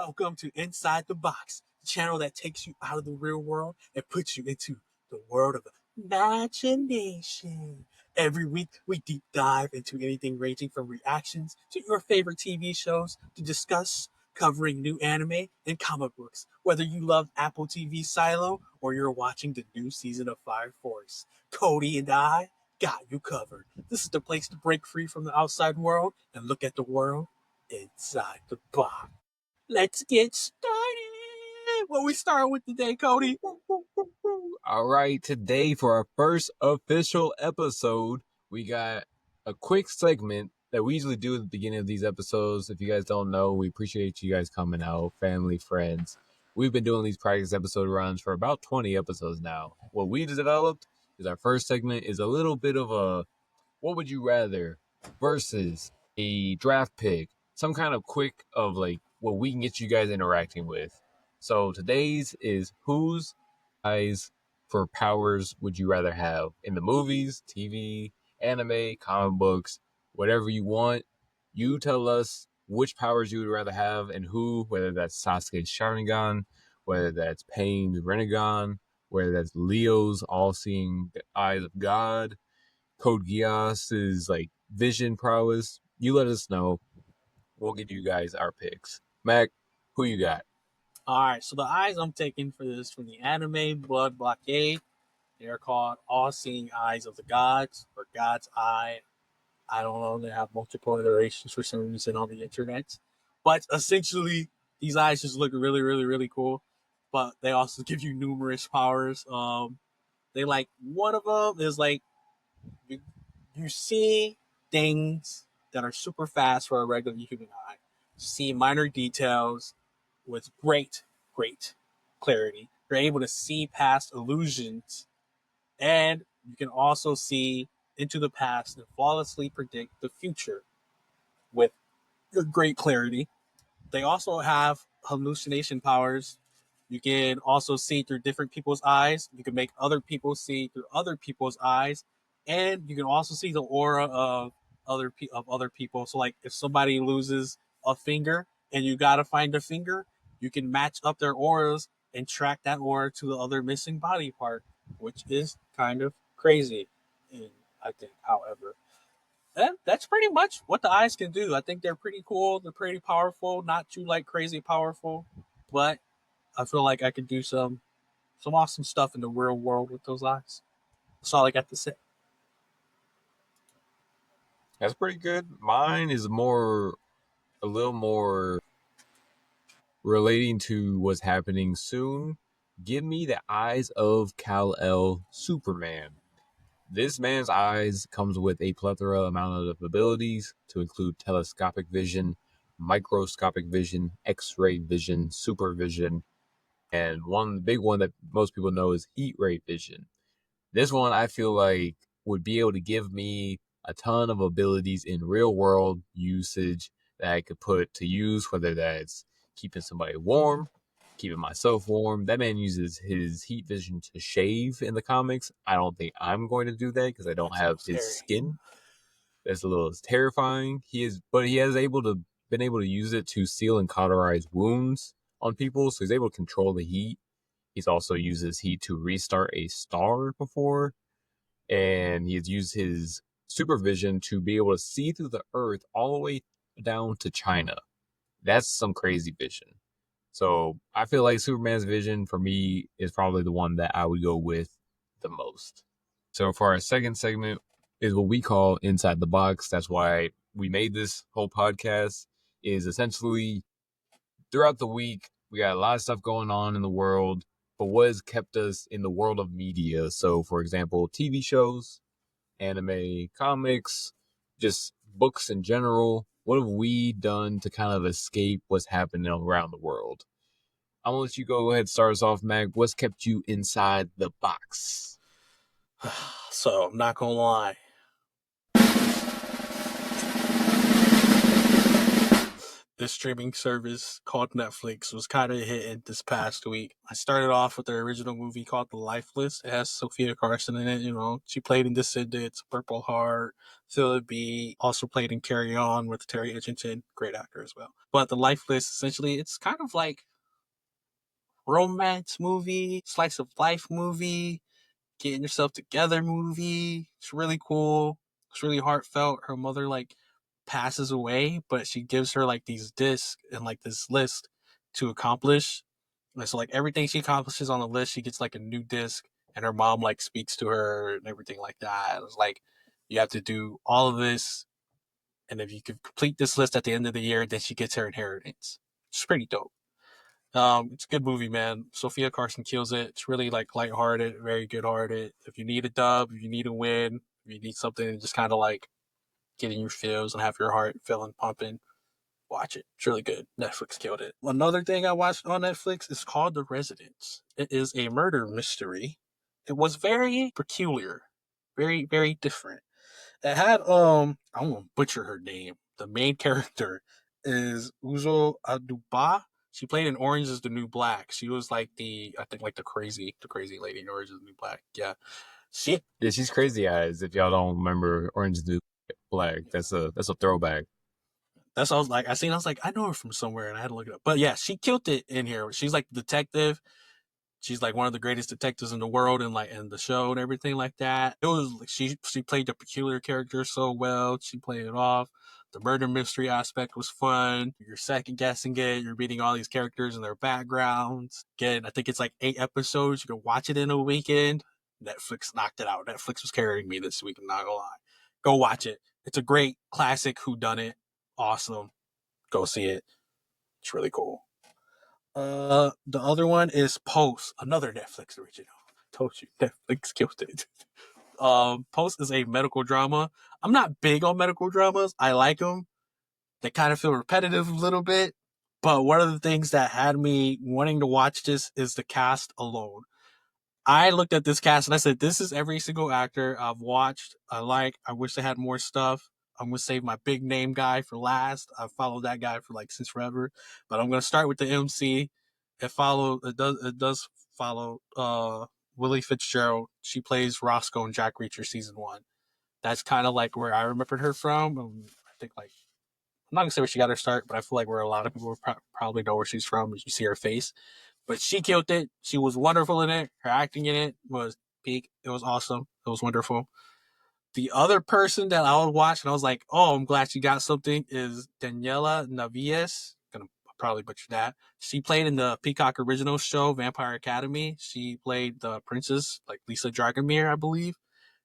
Welcome to Inside the Box, the channel that takes you out of the real world and puts you into the world of imagination. Every week, we deep dive into anything ranging from reactions to your favorite TV shows to discuss covering new anime and comic books. Whether you love Apple TV Silo or you're watching the new season of Fire Force, Cody and I got you covered. This is the place to break free from the outside world and look at the world inside the box. Let's get started. What we starting with today, Cody? All right, today for our first official episode, we got a quick segment that we usually do at the beginning of these episodes. If you guys don't know, we appreciate you guys coming out, family, friends. We've been doing these practice episode runs for about 20 episodes now. What we developed is our first segment is a little bit of a what would you rather versus a draft pick, some kind of quick of like what we can get you guys interacting with. So today's is whose eyes for powers would you rather have in the movies, TV, anime, comic books, whatever you want. You tell us which powers you would rather have and who, whether that's Sasuke's Sharingan, whether that's Pain's Rinnegan, whether that's Leo's all-seeing eyes of God, Code Geass's like vision prowess. You let us know. We'll give you guys our picks. Mac, who you got? All right, so the eyes I'm taking for this from the anime Blood Blockade. They're called All-Seeing Eyes of the Gods or God's Eye. I don't know. They have multiple iterations for some reason on the internet. But essentially, these eyes just look really, really, really cool. But they also give you numerous powers. They like one of them is like you see things that are super fast for a regular human eye. See minor details with great, great clarity. You're able to see past illusions, and you can also see into the past and flawlessly predict the future with great clarity. They also have hallucination powers. You can also see through different people's eyes. You can make other people see through other people's eyes, and you can also see the aura of other people. So, like if somebody loses a finger and you gotta find a finger, you can match up their auras and track that aura to the other missing body part, which is kind of crazy. And I think, however, that's pretty much what the eyes can do. I think they're pretty cool. They're pretty powerful. Not too like crazy powerful, but I feel like I could do some awesome stuff in the real world with those eyes. That's all I got to say. That's pretty good. Mine is a little more relating to what's happening soon. Give me the eyes of Kal-El Superman. This man's eyes comes with a plethora amount of abilities to include telescopic vision, microscopic vision, X-ray vision, supervision, and one big one that most people know is heat ray vision. This one I feel like would be able to give me a ton of abilities in real world usage that I could put to use, whether that's keeping somebody warm, keeping myself warm. That man uses his heat vision to shave in the comics. I don't think I'm going to do that because I don't have his skin. That's a little terrifying. But he has been able to use it to seal and cauterize wounds on people, so he's able to control the heat. He's also uses heat to restart a star before, and he's used his supervision to be able to see through the earth all the way down to China. That's some crazy vision. So I feel like Superman's vision for me is probably the one that I would go with the most. So for our second segment is what we call Inside the Box. That's why we made this whole podcast, is essentially throughout the week, we got a lot of stuff going on in the world, but what has kept us in the world of media? So, for example, TV shows, anime, comics, just books in general. What have we done to kind of escape what's happening around the world? I'm going to let you go ahead and start us off, Mag. What's kept you inside the box? So, I'm not going to lie. this streaming service called Netflix was kind of hitting this past week. I started off with the original movie called The Lifeless. It has Sophia Carson in it. You know, she played in Descendants, Purple Heart, Philip B. Also played in Carry On with Terry Edgerton, great actor as well. But The Lifeless, essentially, it's kind of like romance movie, slice of life movie, getting yourself together movie. It's really cool. It's really heartfelt. Her mother like passes away, but she gives her like these discs and like this list to accomplish. And so like everything she accomplishes on the list, she gets like a new disc, and her mom like speaks to her and everything like that. It's like you have to do all of this, and if you could complete this list at the end of the year, then she gets her inheritance. It's pretty dope. It's a good movie, man. Sophia Carson kills it. It's really like lighthearted, very good hearted. If you need a dub, if you need a win, if you need something to just kind of like get in your feels and have your heart feeling pumping, watch it. It's really good. Netflix killed it. Another thing I watched on Netflix is called The Residence. It is a murder mystery. It was very peculiar, very, very different. It had I'm gonna butcher her name. The main character is Uzo Aduba. She played in Orange is the New Black. She was like I think like the crazy lady in Orange is the New Black. Yeah. She Yeah, she's Crazy Eyes. If y'all don't remember Orange is the New Black, that's a throwback. that's what I was like, I was like, I know her from somewhere and I had to look it up. But yeah, she killed it in here. She's like the detective. She's like one of the greatest detectives in the world, and like in the show and everything like that. It was like she played the peculiar character so well. She played it off. The murder mystery aspect was fun. You're second guessing it. You're meeting all these characters and their backgrounds. Again, I think it's like 8 episodes. You can watch it in a weekend. Netflix knocked it out. Netflix was carrying me this week. I'm not gonna lie. Go watch it. It's a great classic whodunit. Awesome. Go see it. It's really cool. The other one is Post, another Netflix original. Told you, Netflix killed it. Post is a medical drama. I'm not big on medical dramas. I like them. They kind of feel repetitive a little bit. But one of the things that had me wanting to watch this is the cast alone. I looked at this cast and I said, this is every single actor I've watched. I like. I wish they had more stuff. I'm gonna save my big name guy for last. I've followed that guy for like since forever, but I'm gonna start with the MC. It does follow Willie Fitzgerald. She plays Roscoe in Jack Reacher season 1. That's kind of like where I remembered her from. I think like I'm not gonna say where she got her start, but I feel like where a lot of people probably know where she's from. You see her face, but she killed it. She was wonderful in it. Her acting in it was peak. It was awesome. It was wonderful. The other person that I would watch and I was like, oh, I'm glad she got something is Daniela Navies. Gonna probably butcher that. She played in the Peacock original show Vampire Academy. She played the princess, like Lisa Dragomir, I believe.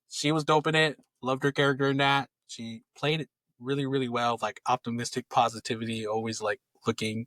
She was dope in it. Loved her character in that. She played it really, really well. Like optimistic positivity, always like looking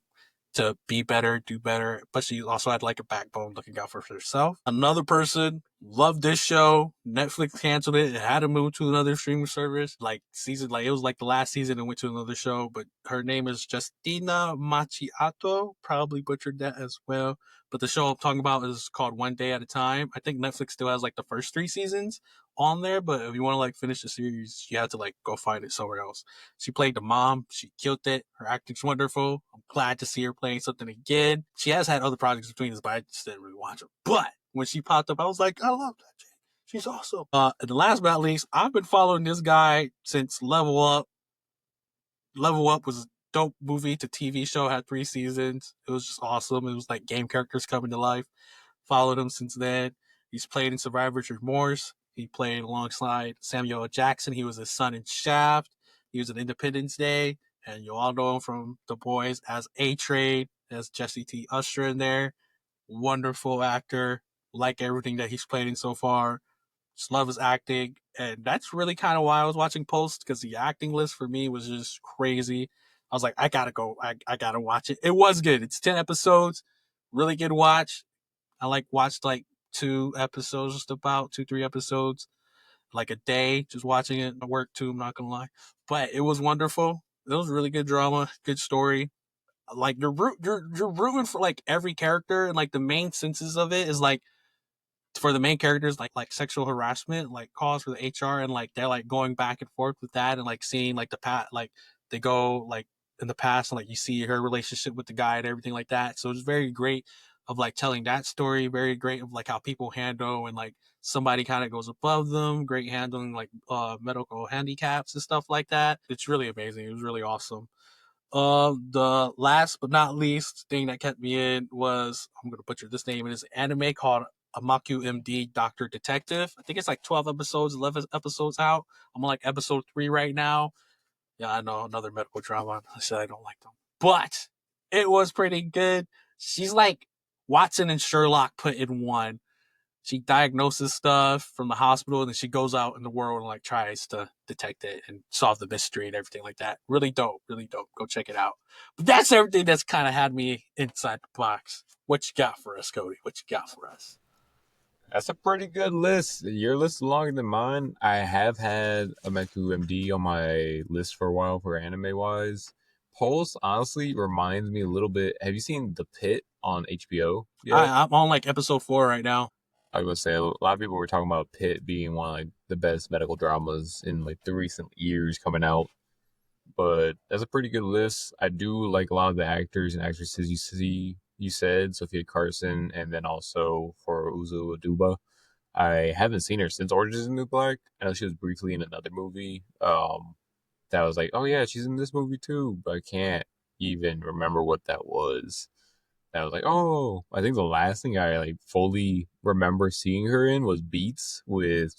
to be better, do better. But she also had like a backbone looking out for herself. Another person loved this show. Netflix canceled it. It had to move to another streaming service. Like it was like the last season and went to another show. But her name is Justina Macchiato. Probably butchered that as well. But the show I'm talking about is called One Day at a Time. I think Netflix still has like the first 3 seasons on there, but if you want to like finish the series, you have to like go find it somewhere else. She played the mom. She killed it. Her acting's wonderful. I'm glad to see her playing something again. She has had other projects between this, but I just didn't really watch them. But when she popped up, I was like, I love that chick. She's awesome. And last but not least, I've been following this guy since Level Up. Level Up was a dope movie to TV show, had 3 seasons. It was just awesome. It was like game characters coming to life. Followed him since then. He's played in Survivor's Remorse. He played alongside Samuel L. Jackson. He was his son in Shaft. He was in Independence Day. And you all know him from The Boys as A-Trade, as Jesse T. Usher in there. Wonderful actor. Like everything that he's played in so far. Just love his acting. And that's really kind of why I was watching Post, because the acting list for me was just crazy. I was like, I gotta go. I gotta watch it. It was good. It's 10 episodes. Really good watch. I like watched like 2 episodes, just about 2, 3 episodes, like a day, just watching it at work too. I'm not gonna lie, but it was wonderful. It was really good drama, good story. Like you're rooting for like every character, and like the main senses of it is like for the main characters like sexual harassment like calls for the HR, and like they're like going back and forth with that, and like seeing like the pat like they go like in the past, and like you see her relationship with the guy and everything like that. So it's very great of like telling that story. Very great of like how people handle and like somebody kind of goes above them. Great handling like medical handicaps and stuff like that. It's really amazing. It was really awesome. The last but not least thing that kept me in was, I'm gonna butcher this name. It is an anime called Amaku MD Doctor Detective. I think it's like 12 episodes, 11 episodes out. I'm on like episode 3 right now. Yeah, I know, another medical drama. I said I don't like them, but it was pretty good. She's like Watson and Sherlock put in one. She diagnoses stuff from the hospital, and then she goes out in the world and like tries to detect it and solve the mystery and everything like that. Really dope, really dope. Go check it out. But that's everything that's kind of had me inside the box. What you got for us, Cody? What you got for us? That's a pretty good list. Your list is longer than mine. I have had a Meku MD on my list for a while for anime wise. Pulse honestly reminds me a little bit. Have you seen The Pit on HBO yet? I'm on like episode 4 right now. I would say a lot of people were talking about Pit being one of like the best medical dramas in like the recent years coming out. But that's a pretty good list. I do like a lot of the actors and actresses you said, Sophia Carson, and then also for Uzu Aduba. I haven't seen her since Orange is the New Black. I know she was briefly in another movie. That was like, oh yeah, she's in this movie too, but I can't even remember what that was. That was like, oh, I think the last thing I like fully remember seeing her in was Beats with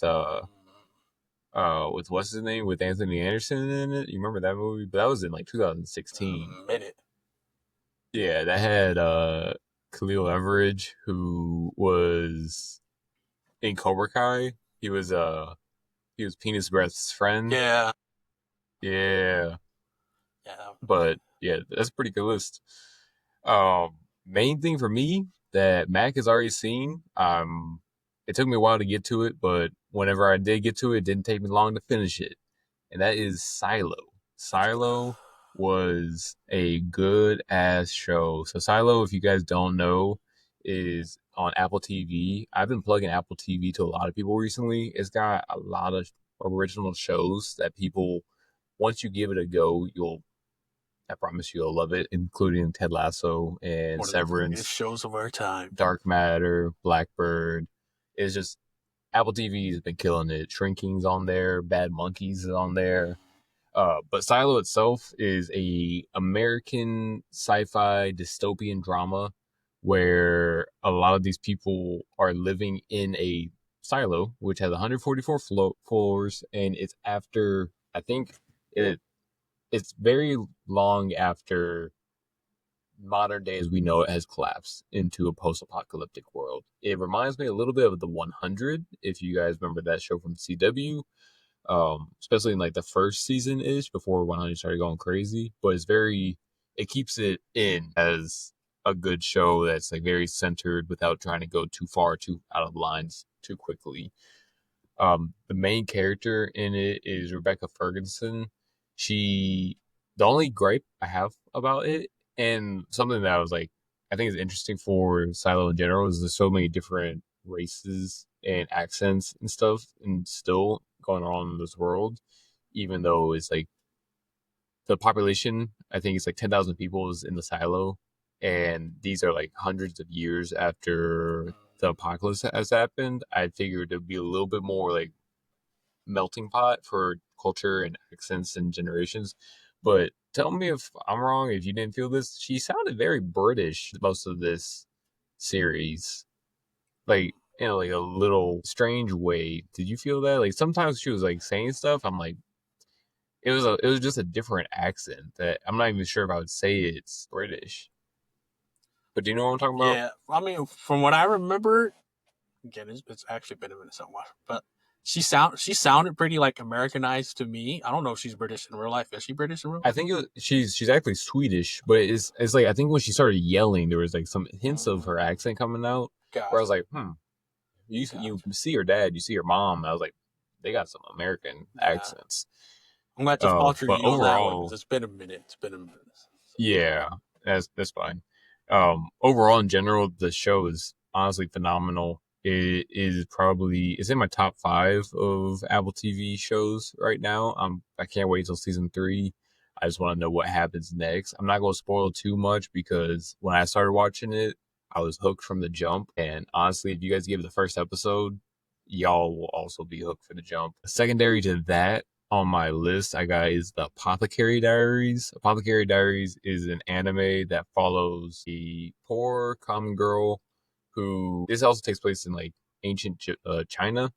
what's his name, with Anthony Anderson in it. You remember that movie? But that was in like 2016. Minute. Yeah, that had Khalil Everidge, who was in Cobra Kai. He was Penis Breath's friend. Yeah. Yeah. Yeah. But yeah, that's a pretty good list. Main thing for me that Mac has already seen. It took me a while to get to it, but whenever I did get to it, it didn't take me long to finish it. And that is Silo. Silo was a good ass show. So Silo, if you guys don't know, is on Apple TV. I've been plugging Apple TV to a lot of people recently. It's got a lot of original shows that people, once you give it a go, I promise you'll love it, including Ted Lasso and One of the greatest Severance, shows of our time. Dark Matter, Blackbird. It's just Apple TV has been killing it. Shrinking's on there, Bad Monkeys is on there. But Silo itself is a American sci-fi dystopian drama where a lot of these people are living in a silo, which has 144 floors, and it's after, I think it's very long after modern day as we know it has collapsed into a post-apocalyptic world. It reminds me a little bit of The 100, if you guys remember that show from CW, especially in like the first season ish before 100 started going crazy. But it keeps it in as a good show that's like very centered without trying to go too far, too out of lines too quickly. The main character in it is Rebecca Ferguson. The only gripe I have about it, and something that I was like, I think is interesting for Silo in general, is there's so many different races and accents and stuff, and still going on in this world, even though it's like the population, I think it's like 10,000 people is in the silo, and these are like hundreds of years after the apocalypse has happened. I figured it'd be a little bit more like melting pot for culture and accents and generations. But tell me if I'm wrong, if you didn't feel this. She sounded very British most of this series. Like, like a little strange way. Did you feel that? Like sometimes she was like saying stuff. I'm like, it was just a different accent that I'm not even sure if I would say it's British. But do you know what I'm talking about? Yeah, I mean, from what I remember, again, it's actually been a minute somewhere, but she sounded pretty like Americanized to me. I don't know if she's British in real life. Is she British in real I life? think she's actually Swedish, but it's like I think when she started yelling, there was like some hints of her accent coming out. Where I was like, you see her dad, you see her mom. I was like, they got some American accents. I'm glad to falter But you on that one overall, because it's been a minute. It's been a minute. yeah, that's fine. Overall, in general, the show is honestly phenomenal. It's in my top 5 of Apple TV shows right now. I can't wait till season 3. I just want to know what happens next. I'm not going to spoil too much because when I started watching it, I was hooked from the jump. And honestly, if you guys give it the first episode, y'all will also be hooked for the jump. Secondary to that on my list I got is the Apothecary Diaries. Apothecary Diaries is an anime that follows the poor common girl who, this also takes place in like ancient China,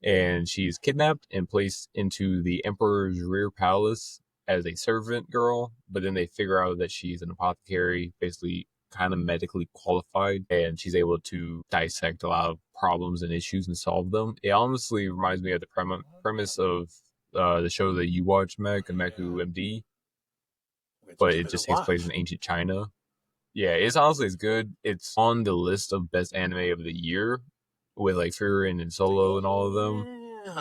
and she's kidnapped and placed into the emperor's rear palace as a servant girl, but then they figure out that she's an apothecary, basically kind of medically qualified, and she's able to dissect a lot of problems and issues and solve them. It honestly reminds me of the premise of the show that you watch, Mac, Meku MD, but it just takes place in ancient China. Yeah, it's good. It's on the list of best anime of the year with like Furin and Solo and all of them.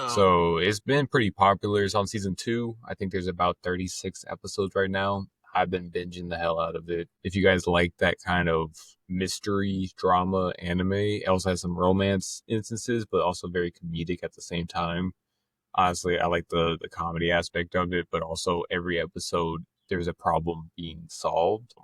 So it's been pretty popular. It's on season 2. I think there's about 36 episodes right now. I've been binging the hell out of it. If you guys like that kind of mystery drama anime, it also has some romance instances, but also very comedic at the same time. Honestly, I like the comedy aspect of it, but also every episode there's a problem being solved.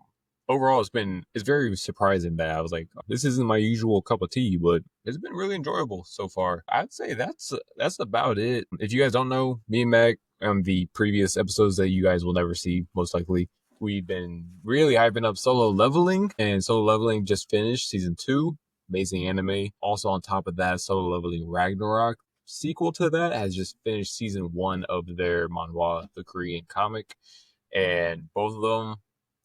Overall, it's very surprising that I was like, this isn't my usual cup of tea, but it's been really enjoyable so far. I'd say that's about it. If you guys don't know, me and Mac, the previous episodes that you guys will never see, most likely, we've been really hyping up Solo Leveling, and Solo Leveling just finished season 2. Amazing anime. Also on top of that, Solo Leveling Ragnarok, sequel to that, has just finished season 1 of their manhwa, the Korean comic, and both of them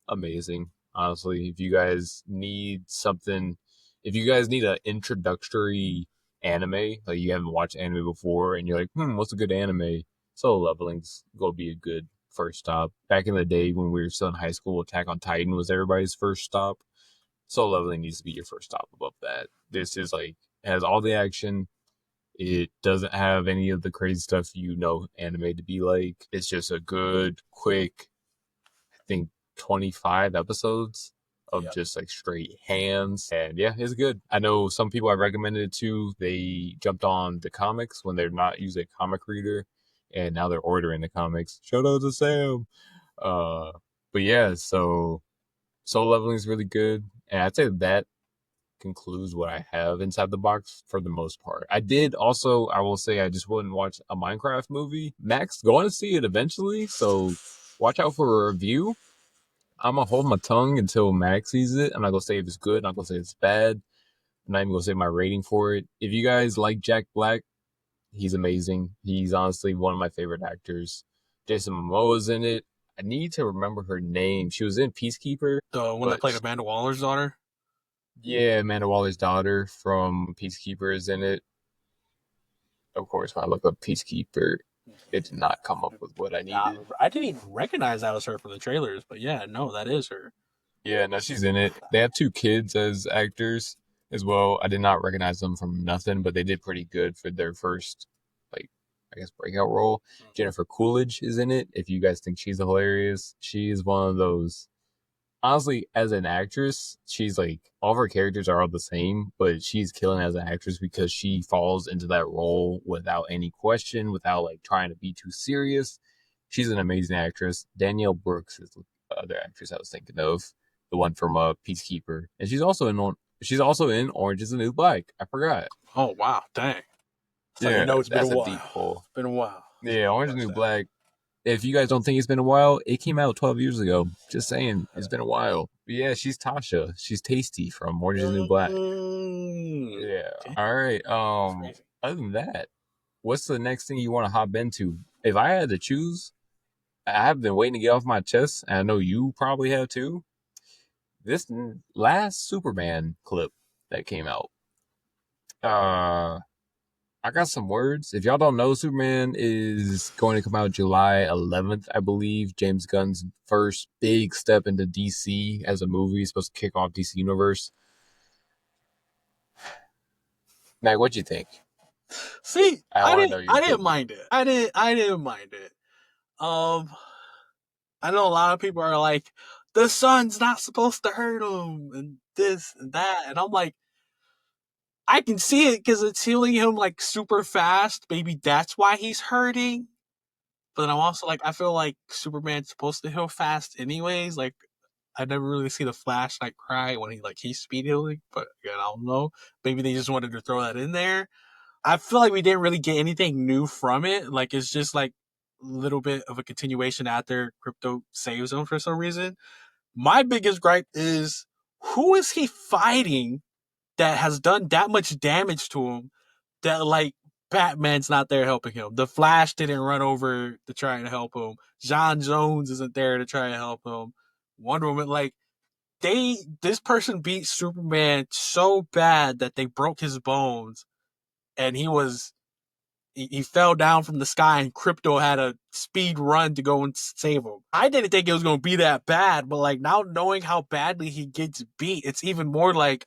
amazing. Honestly, if you guys need an introductory anime, like you haven't watched anime before and you're like, what's a good anime? Solo Leveling's gonna be a good first stop. Back in the day when we were still in high school, Attack on Titan was everybody's first stop. Solo Leveling needs to be your first stop above that. This is like, has all the action. It doesn't have any of the crazy stuff anime to be like. It's just a good, quick, I think 25 episodes of just like straight hands, and yeah, it's good. I know some people I recommended it to, they jumped on the comics when they're not using a comic reader, and now they're ordering the comics. Shout out to Sam. But yeah, so Soul Leveling is really good, and I'd say that concludes what I have inside the box for the most part. I will say I just wouldn't watch a Minecraft movie. Max going to see it eventually, so watch out for a review. I'm gonna hold my tongue until Max sees it. I'm not gonna say if it's good. I'm not gonna say it's bad. I'm not even gonna say my rating for it. If you guys like Jack Black, he's amazing. He's honestly one of my favorite actors. Jason Momoa's in it. I need to remember her name. She was in Peacekeeper. The one that played Amanda Waller's daughter? Yeah, Amanda Waller's daughter from Peacekeeper is in it. Of course, when I look up Peacekeeper, it did not come up with what I needed. I didn't even recognize that was her from the trailers, but yeah, no, that is her. Yeah, no, she's in it. They have 2 kids as actors as well. I did not recognize them from nothing, but they did pretty good for their first, like, I guess, breakout role. Jennifer Coolidge is in it. If you guys think she's hilarious, she is one of those. Honestly, as an actress, she's like, all of her characters are all the same, but she's killing as an actress because she falls into that role without any question, without like trying to be too serious. She's an amazing actress. Danielle Brooks is the other actress I was thinking of, the one from Peacekeeper, and she's also in Orange Is the New Black. I forgot. Oh wow, dang! So yeah, it's been a while. Deep pull. Been a while. Yeah, Orange Is the New Black. If you guys don't think it's been a while, it came out 12 years ago. Just saying, it's been a while. But yeah, she's Tasha. She's Tasty from Orange Is the New Black. Yeah. Okay. All right. Other than that, what's the next thing you want to hop into? If I had to choose, I have been waiting to get off my chest, and I know you probably have too. This last Superman clip that came out. I got some words. If y'all don't know, Superman is going to come out July 11th, I believe. James Gunn's first big step into DC as a movie. It's supposed to kick off DC Universe. Mac, what'd you think? See, I didn't mind it. I didn't mind it. I know a lot of people are like, the sun's not supposed to hurt him, and this and that, and I'm like, I can see it because it's healing him like super fast. Maybe that's why he's hurting. But I'm also like, I feel like Superman's supposed to heal fast anyways. Like, I never really see the Flash like cry when he's speed healing, but again, I don't know. Maybe they just wanted to throw that in there. I feel like we didn't really get anything new from it. Like, it's just like a little bit of a continuation after Crypto saves him for some reason. My biggest gripe is, who is he fighting that has done that much damage to him that like Batman's not there helping him. The Flash didn't run over to try and help him. John Jones isn't there to try and help him. Wonder Woman, like, this person beat Superman so bad that they broke his bones, and he fell down from the sky, and Crypto had a speed run to go and save him. I didn't think it was going to be that bad, but like, now knowing how badly he gets beat, it's even more like,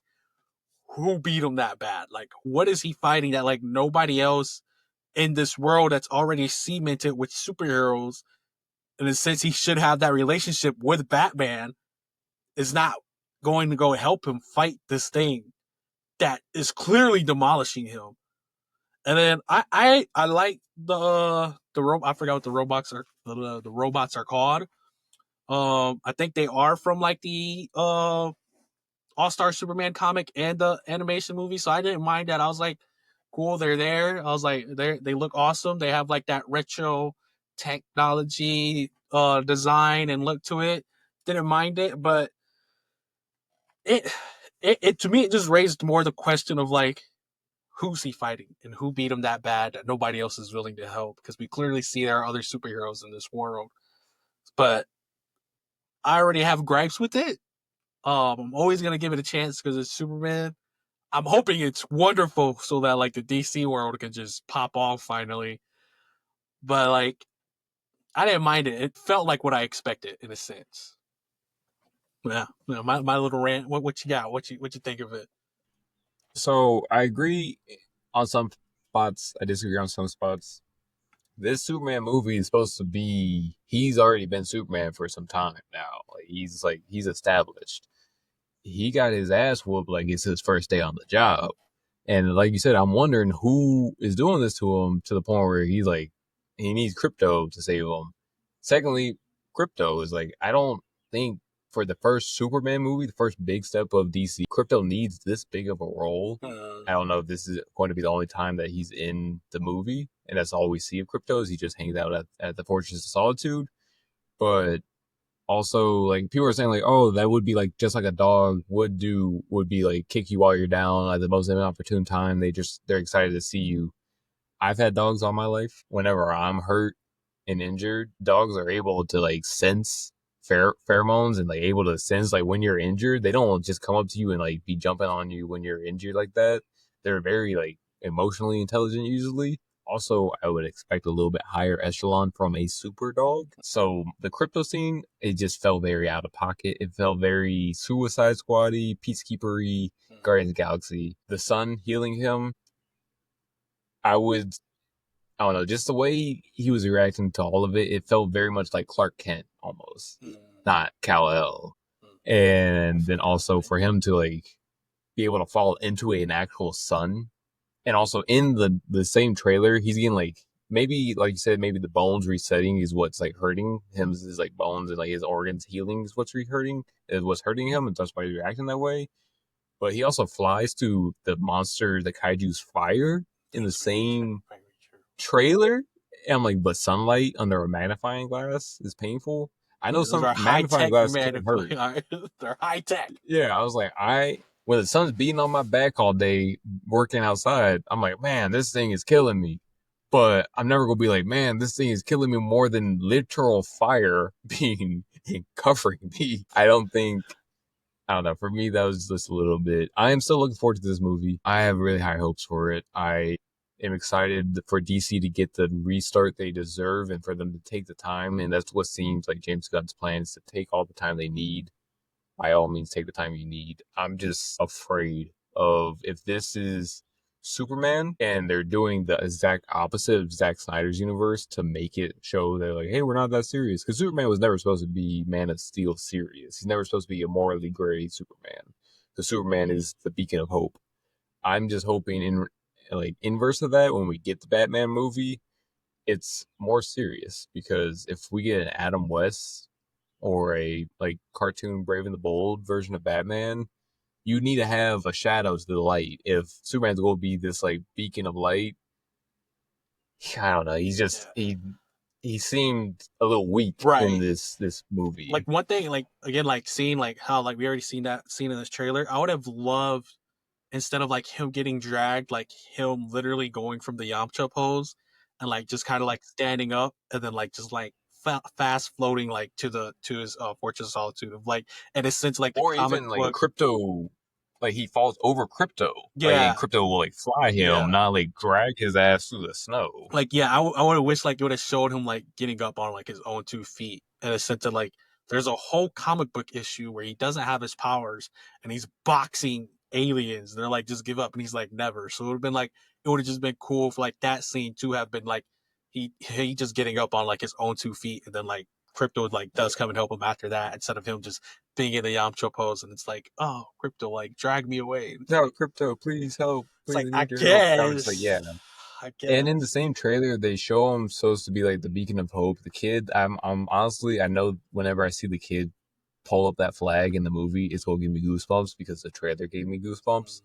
who beat him that bad? Like, what is he fighting that like nobody else in this world that's already cemented with superheroes, in a sense he should have that relationship with Batman, is not going to go help him fight this thing that is clearly demolishing him? And then I like I forgot what the robots are, the robots are called. I think they are from like the All-Star Superman comic and the animation movie, so I didn't mind that. I was like, cool, they're there. I was like, they look awesome. They have like that retro technology design and look to it. Didn't mind it, but it it to me, it just raised more the question of like, who's he fighting and who beat him that bad that nobody else is willing to help, because we clearly see there are other superheroes in this world. But I already have gripes with it. I'm always gonna give it a chance because it's Superman. I'm hoping it's wonderful so that like the DC world can just pop off finally. But like, I didn't mind it. It felt like what I expected in a sense. Yeah, my little rant. What you got? What you think of it? So I agree on some spots. I disagree on some spots. This Superman movie is supposed to be. He's already been Superman for some time now. He's established. He got his ass whooped like it's his first day on the job. And like you said, I'm wondering who is doing this to him to the point where he's like, he needs Crypto to save him. Secondly, Crypto is like, I don't think for the first Superman movie, the first big step of DC, Crypto needs this big of a role. I don't know if this is going to be the only time that he's in the movie, and that's all we see of Crypto is he just hangs out at the Fortress of Solitude. But also, like, people are saying like, oh, that would be like just like a dog would be like kick you while you're down at the most inopportune time. They're excited to see you. I've had dogs all my life. Whenever I'm hurt and injured, dogs are able to like sense pheromones and like able to sense like when you're injured. They don't just come up to you and like be jumping on you when you're injured like that. They're very like emotionally intelligent usually. Also, I would expect a little bit higher echelon from a super dog. So the Crypto scene, it just felt very out of pocket. It felt very Suicide Squad-y, Peacekeeper-y, Guardians of the Galaxy. The sun healing him, I don't know, just the way he was reacting to all of it, it felt very much like Clark Kent almost, not Kal-El. And then also for him to like be able to fall into an actual sun. And also in the same trailer, he's getting like, maybe like you said, maybe the bones resetting is what's like hurting him. His like bones and like his organs healing is what's hurting him, and that's why he's reacting that way. But he also flies to the monster, the kaiju's fire in the same trailer. And I'm like, but sunlight under a magnifying glass is painful. I know some magnifying glass can hurt. They're high tech. Yeah, I was like, when the sun's beating on my back all day working outside, I'm like, man, this thing is killing me. But I'm never gonna be like, man, this thing is killing me more than literal fire being covering me. I don't know. For me, that was just a little bit. I am still looking forward to this movie. I have really high hopes for it. I am excited for DC to get the restart they deserve and for them to take the time. And that's what seems like James Gunn's plan is to take all the time they need. By all means, take the time you need. I'm just afraid of if this is Superman and they're doing the exact opposite of Zack Snyder's universe to make it show they're like, hey, we're not that serious. Because Superman was never supposed to be Man of Steel serious. He's never supposed to be a morally gray Superman. Because Superman is the beacon of hope. I'm just hoping in like inverse of that, when we get the Batman movie, it's more serious because if we get an Adam West or a like cartoon Brave and the Bold version of Batman, you need to have a shadow to the light. If Superman's going to be this like beacon of light, I don't know. He's just he seemed a little weak in Right. this movie. Like one thing, like again, like seeing like how like we already seen that scene in this trailer. I would have loved, instead of like him getting dragged, like him literally going from the Yamcha pose and like just kind of like standing up and then like just like fast floating like to his Fortress of Solitude of like, in a sense, like the Or comic even like book. Crypto, like he falls over Crypto, like and Yeah, Crypto will like fly yeah. him, not like drag his ass through the snow. Like yeah, I would have wished like it would have showed him like getting up on like his own 2 feet, in a sense of like there's a whole comic book issue where he doesn't have his powers and he's boxing aliens. They're like, just give up, and he's like, never. So it would have been like, it would have just been cool for like that scene to have been like he just getting up on like his own 2 feet, and then like Crypto like does come and help him after that, instead of him just being in the Yamcha pose, and it's like, oh, Crypto, like drag me away. It's No, like, Crypto, please help. it's like Please, I I need your help. I was just like, yeah. guess, I And in the guess. same trailer, they show him supposed to be like the beacon of hope. The kid, I'm honestly, I know whenever I see the kid pull up that flag in the movie, it's gonna give me goosebumps because the trailer gave me goosebumps.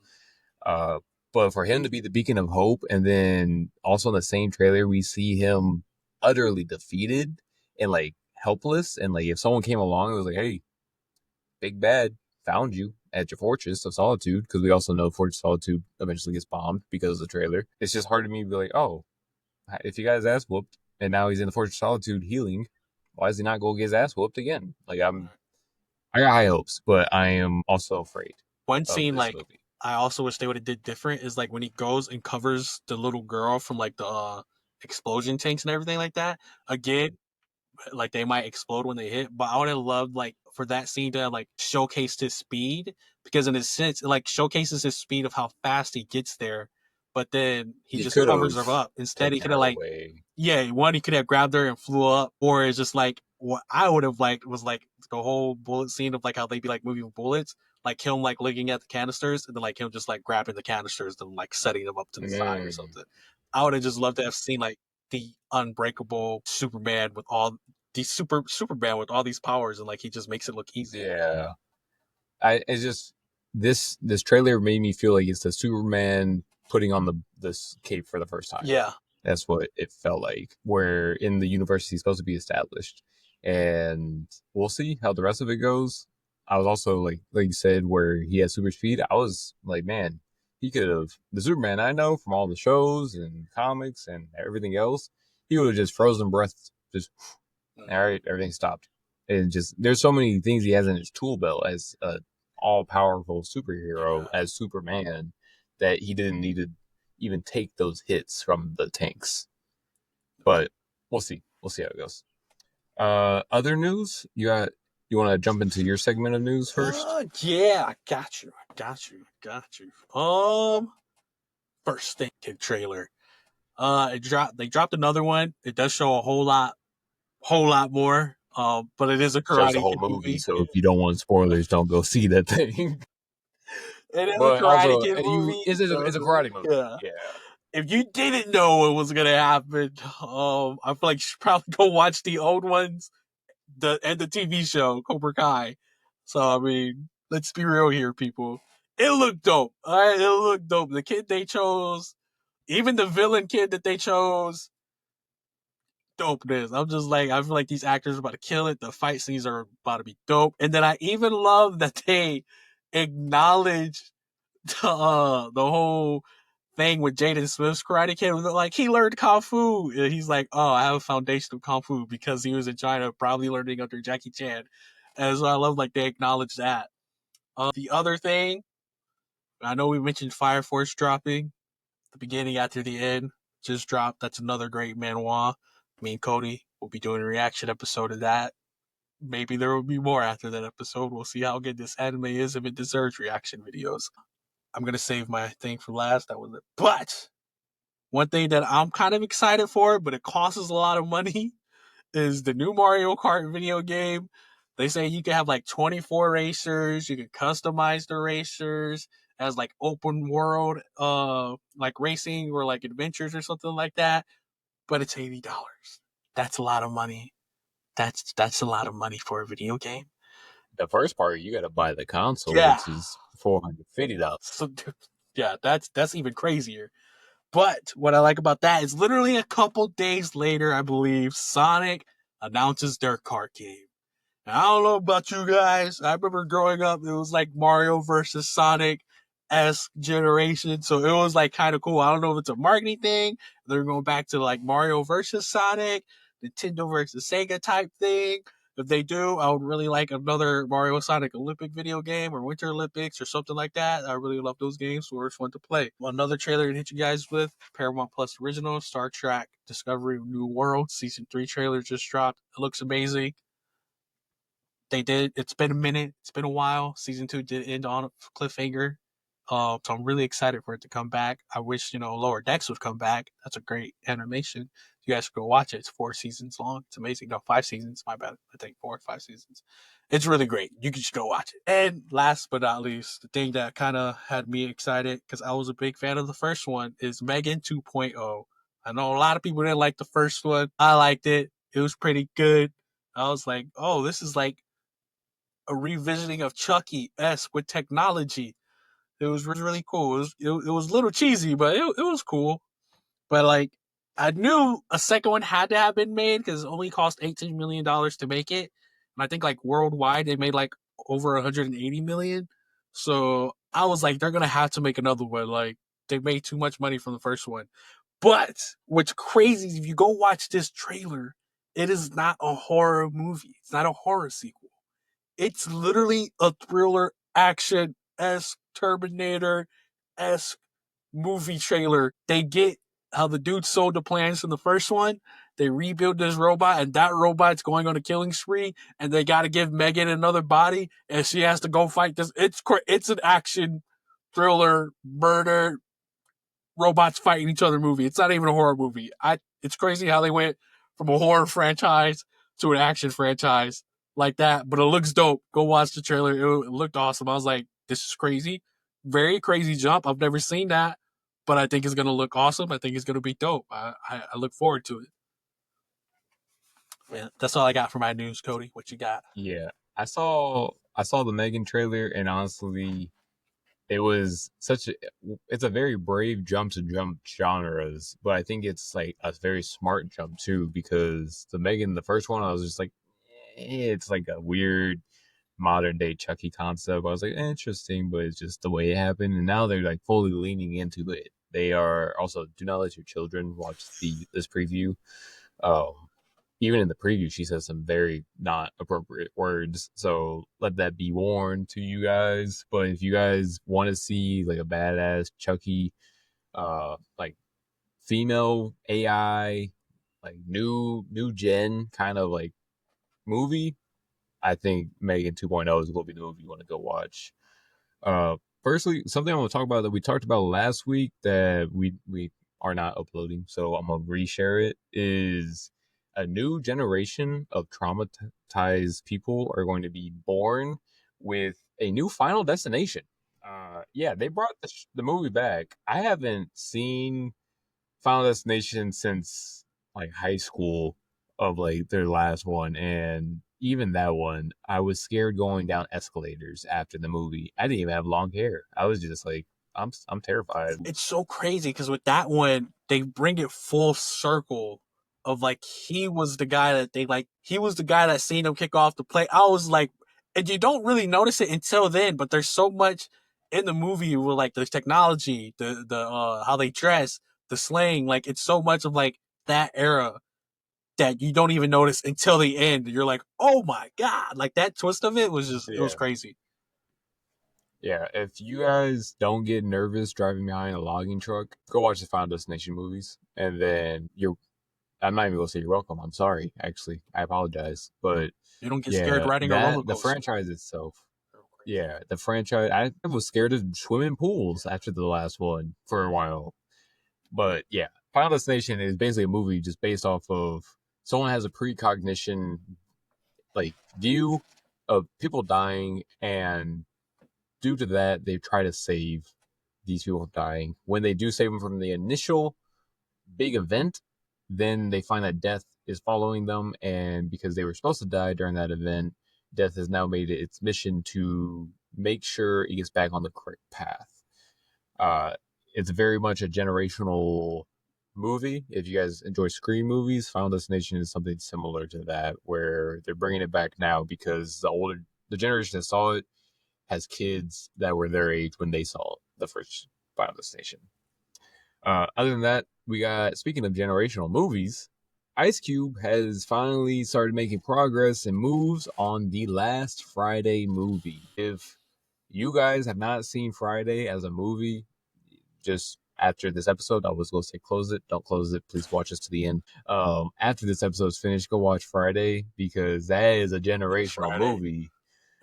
Uh, but for him to be the beacon of hope, and then also in the same trailer, we see him utterly defeated and like helpless, and like if someone came along and was like, "Hey, big bad found you at your Fortress of Solitude," because we also know Fortress of Solitude eventually gets bombed because of the trailer. It's just hard to me to be like, oh, if you got his ass whooped and now he's in the Fortress of Solitude healing, why does he not go get his ass whooped again? Like I got high hopes, but I am also afraid One of scene this like movie. I also wish they would have did different is like when he goes and covers the little girl from like the explosion tanks and everything like that. Again, like they might explode when they hit, but I would have loved like for that scene to like showcase his speed, because in a sense it like showcases his speed of how fast he gets there, but then he He just could covers have her up. Instead he taken could have her like, away. yeah, one, he could have grabbed her and flew up, or it's just like what I would have liked was like the whole bullet scene of like how they'd be like moving with bullets, like him like looking at the canisters and then like him just like grabbing the canisters and like setting them up to the side or Mm, something. I would have just loved to have seen like the unbreakable Superman with all these Superman with all these powers, and like he just makes it look easy. yeah, it's just this trailer made me feel like it's the Superman putting on the this cape for the first time. Yeah. That's what it felt like. Where in the universe he's supposed to be established, and we'll see how the rest of it goes. I was also like you said, where he has super speed. I was like, man, he could have the Superman I know from all the shows and comics and everything else. He would have just frozen breath, just all right, everything stopped. And just there's so many things he has in his tool belt as a all powerful superhero Yeah. as Superman that he didn't need to even take those hits from the tanks. But we'll see. We'll see how it goes. Other news? You want to jump into your segment of news first? Yeah, I got you. I got you. I got you. First thing, kid trailer. It dropped. They dropped another one. It does show a whole lot more. But it is a Shows the Karate whole Kid movie, movie. so if you don't want spoilers, don't go see that thing. It is a But Karate also, Kid and you movie. it's a karate movie. Yeah. Yeah. If you didn't know what was gonna happen, I feel like you should probably go watch the old ones, the TV show Cobra Kai. So I mean, let's be real here, people. It looked dope. All right, it looked dope. The kid they chose, even the villain kid that they chose, dopeness. I'm just like, I feel like these actors are about to kill it. The fight scenes are about to be dope. And then I even love that they acknowledge the whole thing with Jaden Smith's Karate Kid. Like, he learned Kung Fu. And he's like, oh, I have a foundation of Kung Fu because he was in China, probably learning under Jackie Chan. And so I love, like, they acknowledge that. The other thing, I know we mentioned Fire Force dropping the beginning after the end, just dropped. That's another great manhwa. Me and Cody will be doing a reaction episode of that. Maybe there will be more after that episode. We'll see how good this anime is, if it deserves reaction videos. I'm gonna save my thing for last. That was it. But one thing that I'm kind of excited for, but it costs a lot of money, is the new Mario Kart video game. They say you can have like 24 racers, you can customize the racers as like open world like racing or like adventures or something like that. but it's $80. That's a lot of money. That's a lot of money for a video game. The first part, you got to buy the console, Yeah. which is $450. So yeah, that's even crazier. But what I like about that is literally a couple days later, I believe, Sonic announces their card game. And I don't know about you guys. I remember growing up, it was like Mario versus Sonic esque generation. So it was like kind of cool. I don't know if it's a marketing thing. They're going back to like Mario versus Sonic, Nintendo versus Sega type thing. If they do, I would really like another Mario Sonic Olympic video game or Winter Olympics or something like that. I really love those games, so it's fun to play. Another trailer to hit you guys with Paramount Plus original Star Trek Discovery of New World Season 3 trailer just dropped. It looks amazing. They did. It's been a minute. It's been a while. Season 2 did end on a cliffhanger. So I'm really excited for it to come back. I wish, Lower Decks would come back. That's a great animation. You guys should go watch it. It's 4 seasons long. It's amazing. No, 5 seasons. My bad. I think 4 or 5 seasons. It's really great. You can just go watch it. And last but not least, the thing that kind of had me excited because I was a big fan of the first one is Megan 2.0. I know a lot of people didn't like the first one. I liked it. It was pretty good. I was like, oh, this is like a revisiting of Chucky-esque with technology. It was really cool. It was a little cheesy, but it was cool. But like, I knew a second one had to have been made because it only cost $18 million to make it, and I think like worldwide they made like over 180 million. So I was like, they're gonna have to make another one. Like they made too much money from the first one. But what's crazy is if you go watch this trailer, it is not a horror movie. It's not a horror sequel. It's literally a thriller action esque Terminator esque movie trailer. They get how the dude sold the plans in the first one. They rebuild this robot, and that robot's going on a killing spree, and they got to give Megan another body, and she has to go fight this. It's an action thriller murder robots fighting each other movie. It's not even a horror movie. It's crazy how they went from a horror franchise to an action franchise like that, but it looks dope. Go watch the trailer. It looked awesome. I was like, this is crazy. Very crazy jump. I've never seen that, but I think it's going to look awesome. I think it's going to be dope. I look forward to it. Yeah, that's all I got for my news, Cody. What you got? Yeah, I saw the Megan trailer, and honestly, it was it's a very brave jump to jump genres, but I think it's like a very smart jump too, because the Megan, the first one, I was just like, it's like a weird modern day Chucky concept. I was like, interesting, but it's just the way it happened. And now they're like fully leaning into it. They are also, do not let your children watch this preview. Um, Even in the preview, she says some very not appropriate words. So let that be warned to you guys. But if you guys want to see like a badass Chucky, like female AI, like new gen kind of like movie, I think Megan 2.0 is going to be the movie you want to go watch. Uh, Firstly, something I want to talk about that we talked about last week that we are not uploading, so I'm gonna reshare it. Is a new generation of traumatized people are going to be born with a new Final Destination. Yeah, they brought the movie back. I haven't seen Final Destination since like high school of like their last one, and even that one, I was scared going down escalators after the movie. I didn't even have long hair. I was just like, I'm terrified. It's so crazy because with that one, they bring it full circle of like he was the guy that he was the guy that seen him kick off the play. I was like, and you don't really notice it until then, but there's so much in the movie with like the technology, the how they dress, the slang, like it's so much of like that era that you don't even notice until the end. You're like, oh my god, like that twist of it was just it was Yeah. crazy. Yeah, if you guys don't get nervous driving behind a logging truck, go watch the Final Destination movies, and then I'm not even gonna say you're welcome. I'm sorry, actually, I apologize, but You don't get scared yeah, riding a roller the coaster. franchise itself. Yeah, the franchise. I was scared of swimming pools after the last one for a while. But yeah, Final Destination is basically a movie just based off of someone has a precognition like view of people dying, and due to that, they try to save these people from dying. When they do save them from the initial big event, Then they find that Death is following them, and because they were supposed to die during that event, Death has now made it its mission to make sure it gets back on the correct path. It's very much a generational movie. If you guys enjoy Scream movies, Final Destination is something similar to that, where they're bringing it back now because the generation that saw it has kids that were their age when they saw the first Final Destination. Other than that, we got, speaking of generational movies, Ice Cube has finally started making progress and moves on The Last Friday movie. If you guys have not seen Friday as a movie, just after this episode, I was going to say close it. Don't close it. Please watch us to the end. After this episode's finished, go watch Friday, because that is a generational movie.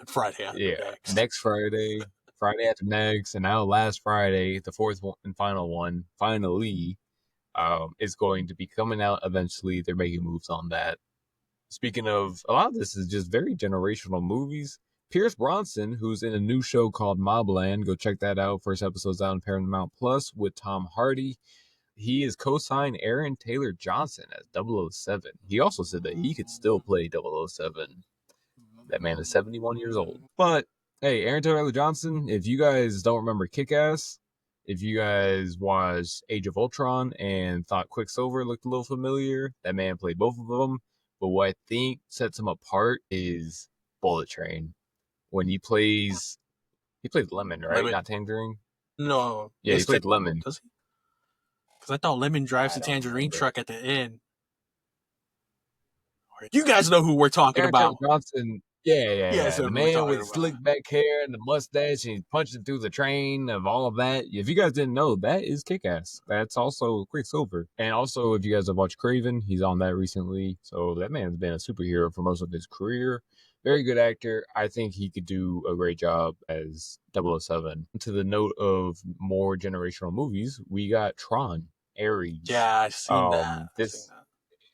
Friday after next. Next Friday, Friday after next, and now last Friday, the fourth and final one, finally, is going to be coming out eventually. They're making moves on that. Speaking of, a lot of this is just very generational movies. Pierce Bronson, who's in a new show called Mobland, go check that out. First episode's out on Paramount Plus with Tom Hardy. He is co-signed Aaron Taylor Johnson as 007. He also said that he could still play 007. That man is 71 years old. But, hey, Aaron Taylor Johnson, if you guys don't remember Kick-Ass, if you guys watched Age of Ultron and thought Quicksilver looked a little familiar, that man played both of them. But what I think sets him apart is Bullet Train. When he plays Lemon, right? Lemon. Not Tangerine? No. Yeah, he played Lemon. Does he? Because I thought Lemon drives the Tangerine truck at the end. You guys know who we're talking about. Johnson. Yeah. So the man with slick back hair and the mustache, and he's punching through the train of all of that. If you guys didn't know, that is Kick-Ass. That's also Quicksilver. And also, if you guys have watched Craven, he's on that recently. So that man's been a superhero for most of his career. Very good actor. I think he could do a great job as 007. To the note of more generational movies, we got Tron, Ares. Yeah, I've seen that.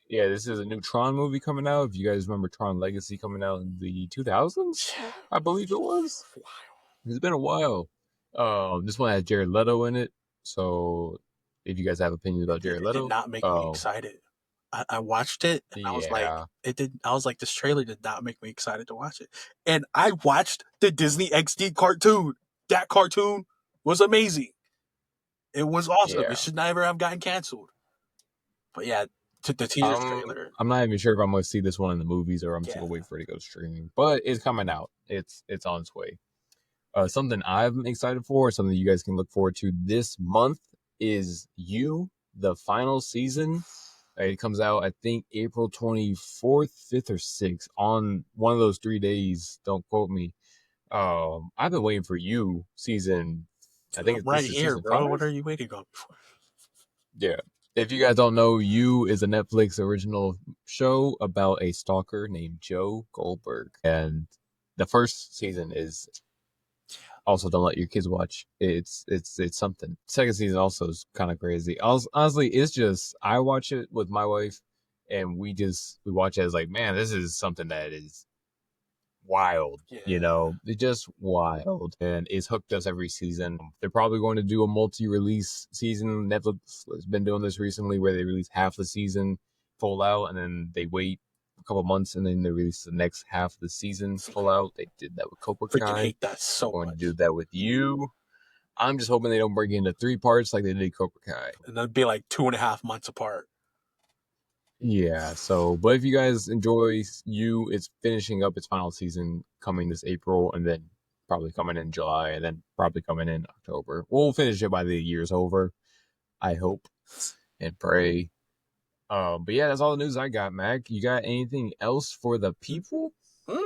Yeah, this is a new Tron movie coming out. If you guys remember Tron Legacy coming out in the 2000s, I believe it was. It's been a while. This one has Jared Leto in it. So if you guys have opinions about Jared Leto, it did not make me excited. I watched it and I was like, I was like, this trailer did not make me excited to watch it. And I watched the Disney XD cartoon. That cartoon was amazing. It was awesome. It should never have gotten canceled. But yeah, to the teaser trailer. I'm not even sure if I'm going to see this one in the movies or I'm just going to wait for it to go streaming. But it's coming out. It's on its way. Something I'm excited for, something you guys can look forward to this month is You, the final season. It comes out, I think, April 24th, 5th, or 6th. On one of those 3 days. Don't quote me. I've been waiting for You season. I think it's right here, bro. 5. What are you waiting on for? Yeah. If you guys don't know, You is a Netflix original show about a stalker named Joe Goldberg. And the first season is also, don't let your kids watch. It's something. Second season also is kind of crazy. Honestly, it's just, I watch it with my wife and we watch it as like, man, this is something that is wild. It's just wild, and it's hooked us every season. They're probably going to do a multi-release season. Netflix has been doing this recently where they release half the season full out and then they wait a couple months and then they release the next half of the season full out. They did that with Cobra Kai. I hate that so much. Going to do that with You. I'm just hoping they don't break it into 3 parts like they did Cobra Kai, and that'd be like 2.5 months apart. Yeah, but if you guys enjoy You, it's finishing up its final season coming this April, and then probably coming in July, and then probably coming in October. We'll finish it by the year's over, I hope and pray. But yeah, that's all the news I got, Mac. You got anything else for the people? For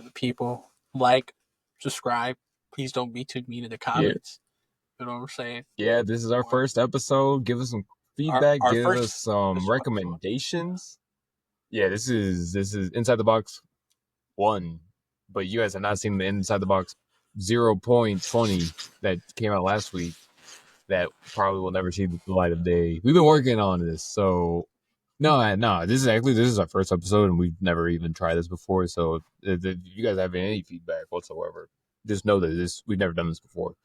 the people, like, subscribe. Please don't be too mean in the comments. You know what I'm saying? Yeah, this is our first episode. Give us some feedback, give us some recommendations. Yeah, this is Inside the Box 1, but you guys have not seen the Inside the Box 0.20 that came out last week. That probably will never see the light of day. We've been working on this, so no. This is our first episode, and we've never even tried this before. So if you guys have any feedback whatsoever, just know that we've never done this before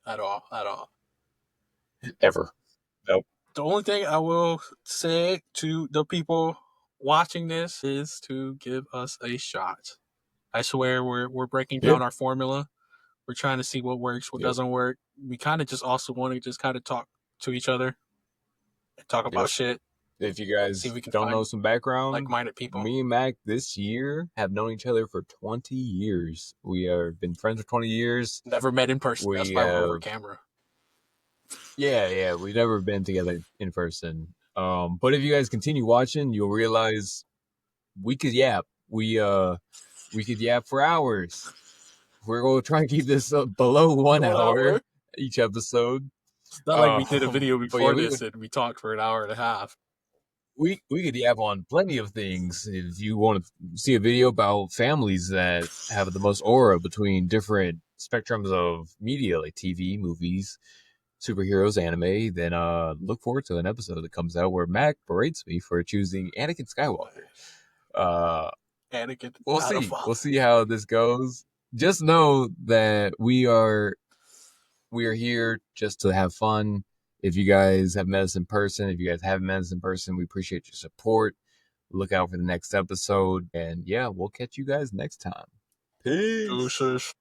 at all, ever. Nope. The only thing I will say to the people watching this is to give us a shot. I swear we're breaking Yeah. down our formula. We're trying to see what works, what Yep. doesn't work. We kind of just also want to just kind of talk to each other and talk about Yep. shit. If you See guys if we can don't know find some background, like-minded people. me and Mac this year have known each other for 20 years. We have been friends for 20 years. Never met in person. That's We why we're over have, camera. yeah, we've never been together in person. But if you guys continue watching, you'll realize we could yap. We could yap for hours. We're going to try and keep this below 1 hour each episode. It's not like we did a video But yeah, before this and we talked for an hour and a half. we could yap on plenty of things. If you want to see a video about families that have the most aura between different spectrums of media, like TV, movies, superheroes, anime, then look forward to an episode that comes out where Mac berates me for choosing Anakin Skywalker. Anakin, We'll not a see. father. We'll see how this goes. Just know that we are here just to have fun. If you guys have met us in person, if you guys haven't met us in person, we appreciate your support. Look out for the next episode. And yeah, we'll catch you guys next time. Peace. Deuces.